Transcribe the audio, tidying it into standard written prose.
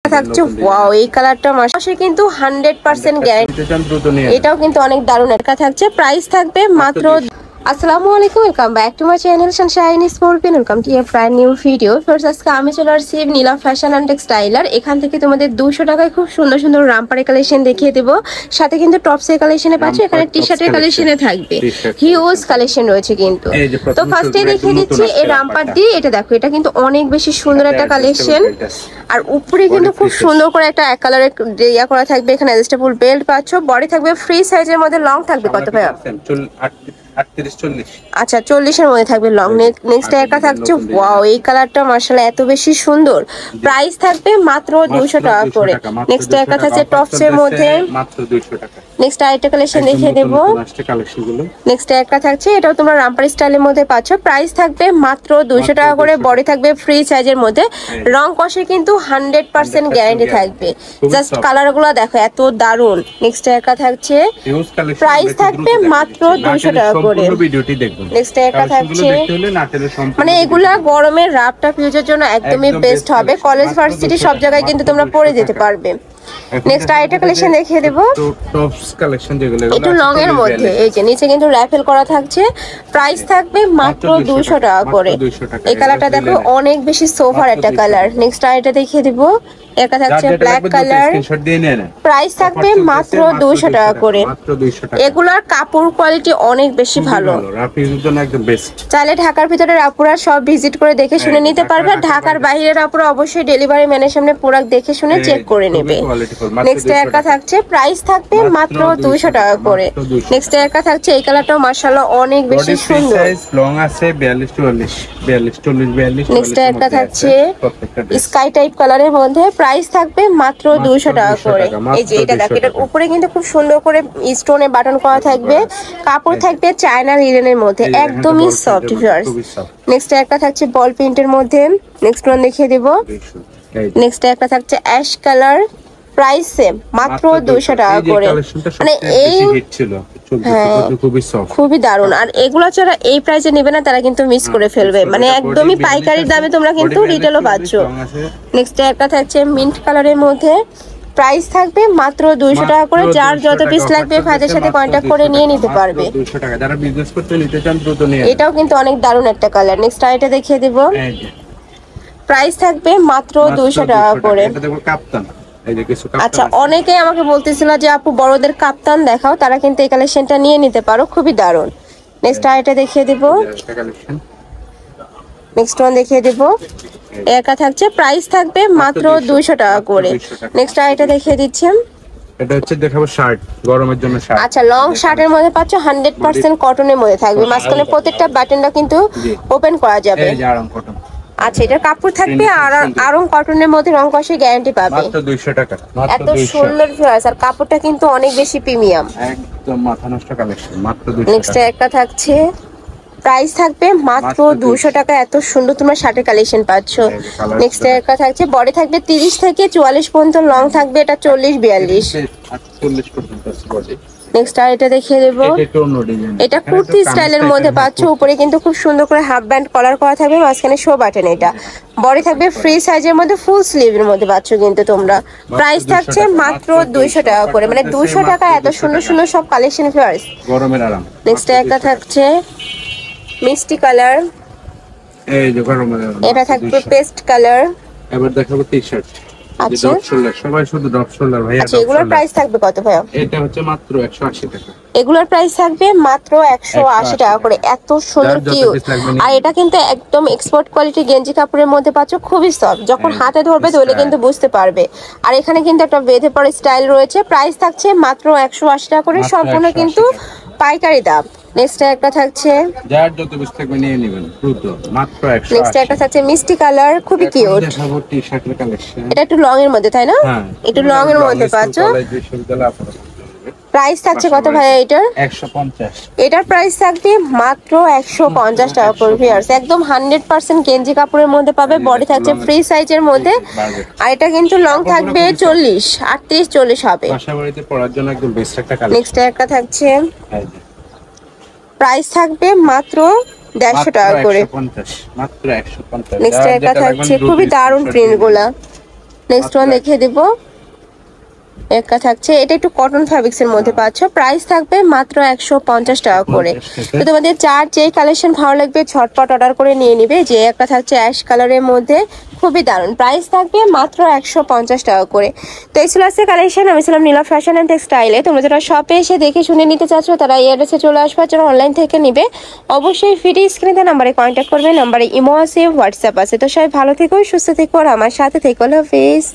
থাকছে ওয়াও এই কালারটা মাসে কিন্তু 100% গ্যারান্টি। এটাও কিন্তু অনেক দারুণ একটা থাকছে। প্রাইস থাকবে মাত্র। আসসালামু আলাইকুম, welcome back to my channel Sunshine sporting. Welcome to A brand new video. First আজকে আমি চলে আসছি নীলা ফ্যাশন অ্যান্ড টেক্সটাইলার। এখান থেকে তোমাদের 200 টাকায় খুব সুন্দর সুন্দর রামপারের কালেকশন দেখিয়ে দেবো। সাথে কিন্তু টপসের কালেকশনে পাচ্ছি, এখানে টি শার্টের কালেকশনে থাকবে, হিউজ কালেকশন রয়েছে কিন্তু। তো ফার্স্টে দেখিয়ে দিচ্ছি এই রামপার দিয়ে। এটা দেখো, এটা কিন্তু অনেক বেশি সুন্দর একটা কালেকশন। আর উপরে কিন্তু খুব সুন্দর করে একটা এক কালারের ইয়া করা থাকবে। এখানে অ্যাডজাস্টেবল বেল্ট পাচ্ছ, বডি থাকবে ফ্রি সাইজের মধ্যে, লং থাকবে কত ভাইয়া? 38-40। আচ্ছা 40 এর মধ্যে থাকবে লং। নেক্সট একটা থাকছে ওয়াও এই কালারটা মাশাআল্লাহ এত বেশি সুন্দর। প্রাইস থাকবে মাত্র 200 টাকা করে। নেক্সট একটা থাকছে টপস এর মধ্যে মাত্র 200 টাকা। নেক্সট আরেকটা কালেকশন দেখিয়ে দেব। নেক্সট একটা থাকছে, এটাও তোমরা রামপার স্টাইলের মধ্যে পাচ্ছ। প্রাইস থাকবে মাত্র 200 টাকা করে। বডি থাকবে ফ্রি সাইজের মধ্যে, রং কষে কিন্তু 100% গ্যারান্টি থাকবে। জাস্ট কালারগুলো দেখো এত দারুন। নেক্সট একটা থাকছে, প্রাইস থাকবে মাত্র 200 টাকা করে। নেক্সট একটা থাকছে, মানে এগুলা গরমের রাফটা ফিউজের জন্য একদমই বেস্ট হবে। কলেজ ভার্সিটি সব জায়গায় কিন্তু তোমরা পরে যেতে পারবে। নেক্সট আরেকটা কালেকশন দেখিয়ে দেব। টপস কালেকশন যেগুলো একটু লং এর মধ্যে, এই যে নিচে কিন্তু রাফেল করা থাকছে। প্রাইস থাকবে মাত্র 200 টাকা করে। এই কালারটা দেখো অনেক বেশি সোফার একটা কালার। নেক্সট আরেকটা দেখিয়ে দেব। এটা থাকছে ব্ল্যাক কালার। প্রাইস থাকবে মাত্র 200 টাকা করে। এগুলার কাপড় কোয়ালিটি অনেক বেশি ভালো, চাইলে ঢাকার ভিতরের আপুরা সব ভিজিট করে দেখে শুনে নিতে পারবে। ঢাকার বাইরের আপুরা অবশ্যই ডেলিভারি ম্যানের সামনে প্রোডাক্ট দেখে শুনে চেক করে নেবে। নেক্সট একটা থাকছে, প্রাইস থাকবে মাত্র 200 টাকা করে। নেক্সট একটা থাকছে, এই কালারটাও মাশাআল্লাহ অনেক বেশি সুন্দর। লং আছে 42-44। নেক্সট একটা থাকছে স্কাই টাইপ কালারের মধ্যে। প্রাইস থাকবে মাত্র 200 টাকা করে। এই যে এটা দেখো, এটার উপরে কিন্তু খুব সুন্দর করে স্টোনে বাটন করা থাকবে। কাপড় থাকবে চায়না লিনেনের মধ্যে, একদমই সফট ভিউয়ার্স। নেক্সট একটা থাকছে বল প্রিন্টের মধ্যে। নেক্সট ওয়ান দেখিয়ে দেব। নেক্সট একটা থাকছে অ্যাশ কালার। প্রাইস সেম মাত্র 200 টাকা করে। মানে এই খুবই দারুন। আর এগুলো যারা এই প্রাইসে নেবে না তারা কিন্তু মিস করে ফেলবে। মানে একদমই পাইকারি দামে তোমরা কিন্তু রিটেলও পাচ্ছ। নেক্সট একটা থাকছে মিন্ট কালারের মধ্যে। প্রাইস থাকবে মাত্র 200 টাকা করে। যার যত পিস লাগবে ভাইদের সাথে কন্টাক্ট করে নিয়ে নিতে পারবে। এটাও কিন্তু অনেক দারুন একটা কালার। নেক্সট আইটা দেখিয়ে দেব। প্রাইস থাকবে মাত্র 200 টাকা করে। আচ্ছা, অনেকে আমাকে বলতেছিল যে আপু বড়দের কাপ্তান দেখাও, তারা কিন্তু এই কালেকশনটা নিয়ে নিতে পারো, খুবই দারুন। নেক্সট আইটা দেখিয়ে দেব। নেক্সট ওয়ান দেখিয়ে দেব। একা থাকছে, প্রাইস থাকবে মাত্র 200 টাকা করে। নেক্সট আইটা দেখিয়ে দিচ্ছি। এটা হচ্ছে দেখাবো শার্ট, গরমের জন্য শার্ট। আচ্ছা, লং শার্টের মধ্যে পাচ্ছ 100% কটনের মধ্যে থাকবে। মাঝখানে প্রত্যেকটা বাটনটা কিন্তু ওপেন করা যাবে। এই যে আরাম কটন। আচ্ছা, এটার কাপড় থাকবে আর আরং কটনের মধ্যে, রং কষে গ্যারান্টি পাবে। মাত্র 200 টাকা। এত সুন্দর ভিউয়ার্স, আর কাপড়টা কিন্তু অনেক বেশি প্রিমিয়াম, একদম মাথা নষ্ট কালেকশন। মাত্র 200 টাকা। নেক্সট একটা থাকছে, প্রাইস থাকবে মাত্র 200 টাকা। এত সুন্দর তোমরা শার্টের কালেকশন পাচ্ছ। নেক্সট একটা থাকছে, বডি থাকবে 30 থেকে 44 পর্যন্ত, লং থাকবে এটা 40-42 পর্যন্ত আছে বডি। নেক্সট আর এটা দেখিয়ে দেব। এটা কুর্তি স্টাইলের মধ্যে পাচ্ছ। উপরে কিন্তু খুব সুন্দর করে হাফ ব্যান্ড কলার করা থাকবে, মাঝখানে শো বাটন। এটা বডি থাকবে ফ্রি সাইজের মধ্যে, ফুল স্লিভের মধ্যে পাচ্ছ কিন্তু তোমরা। প্রাইস থাকছে মাত্র 200 টাকা করে। মানে 200 টাকা এত সুন্দর সুন্দর সব কালেকশন ভিউয়ার্স, গরমের আরাম। নেক্সট একটা থাকছে মিষ্টি কালার। এই যে গরমের আরাম, এটা থাকবে পেস্ট কালার। এবার দেখাবো টি-শার্ট। আচ্ছা, সবাই শুধু ড্রপ শোল্ডার ভাই। আচ্ছা, এগুলোর প্রাইস থাকবে কত ভাইয়া? এটা হচ্ছে মাত্র 180 টাকা। এগুলোর প্রাইস থাকবে মাত্র 180 টাকা করে। এত সুন্দর কিউট। আর এটা কিন্তু একদম এক্সপোর্ট কোয়ালিটি গেঞ্জি কাপড়ের মধ্যে পাচ্ছ, খুবই সফট। যখন হাতে ধরবে ধরলে কিন্তু বুঝতে পারবে। আর এখানে কিন্তু একটা বেঁধে পড়া স্টাইল রয়েছে। প্রাইস থাকছে মাত্র 180 টাকা করে, সম্পূর্ণ কিন্তু পাইকারি দাম। নেক্সট একটা থাকছে, যার যত পিস থাকবে নিয়ে নেবেন দ্রুত, মাত্র 180। নেক্সট একটা থাকছে মিষ্টি কালার, খুবই কিউট। দেখাবো টি-শার্টের কালেকশন। এটা একটু লং এর মধ্যে, তাই না? একটু লং এর মধ্যে পাচ্ছ। প্রাইস থাকছে কত ভাইয়া এটার? 150। এটার প্রাইস থাকবে মাত্র 150 টাকা করে ভিউয়ার্স। একদম 100% গেঞ্জি কাপড়ের মধ্যে পাবে। বডি থাকছে ফ্রি সাইজের মধ্যে। আর এটা কিন্তু লং থাকবে 38-40 হবে। বাসাবাড়িতে পরার জন্য একদম বেস্ট একটা কালেকশন। নেক্সট একটা থাকছে, প্রাইস থাকবে মাত্র 150 টাকা করে। মাত্র 150। নেক্সট একটা থাকছে, খুবই দারুণ প্রিন্ট গুলা। নেক্সট ওয়ান দেখিয়ে দিব। একটা থাকছে, এটা একটু কটন ফ্যাব্রিক্স এর মধ্যে পাচ্ছ, প্রাইস থাকবে মাত্র 150 টাকা করে। তো তোমাদের যার যেই কালেকশন ভালো লাগবে ঝটপট অর্ডার করে নিয়ে নিবে। যে একটা থাকছে অ্যাশ কালারের মধ্যে, খুবই দারুণ, প্রাইস থাকবে মাত্র 150 টাকা করে। তো এই ছিল আজকে কালেকশন। আমি ছিলাম নীলা ফ্যাশন অ্যান্ড টেক্সটাইলে। তোমরা যারা শপে এসে দেখে শুনে নিতে চাচ্ছ তারা এই অ্যাড্রেসে চলে আসবার জন্য অনলাইন থেকে নিবে। অবশ্যই ভিডিও স্ক্রিনে নাম্বারে কন্ট্যাক্ট করবে, নাম্বারে ইমো আছে, হোয়াটসঅ্যাপ আছে। তো সবাই ভালো থেকো, সুস্থ থেকো আর আমার সাথে থেকো। আল্লাহ হাফেজ।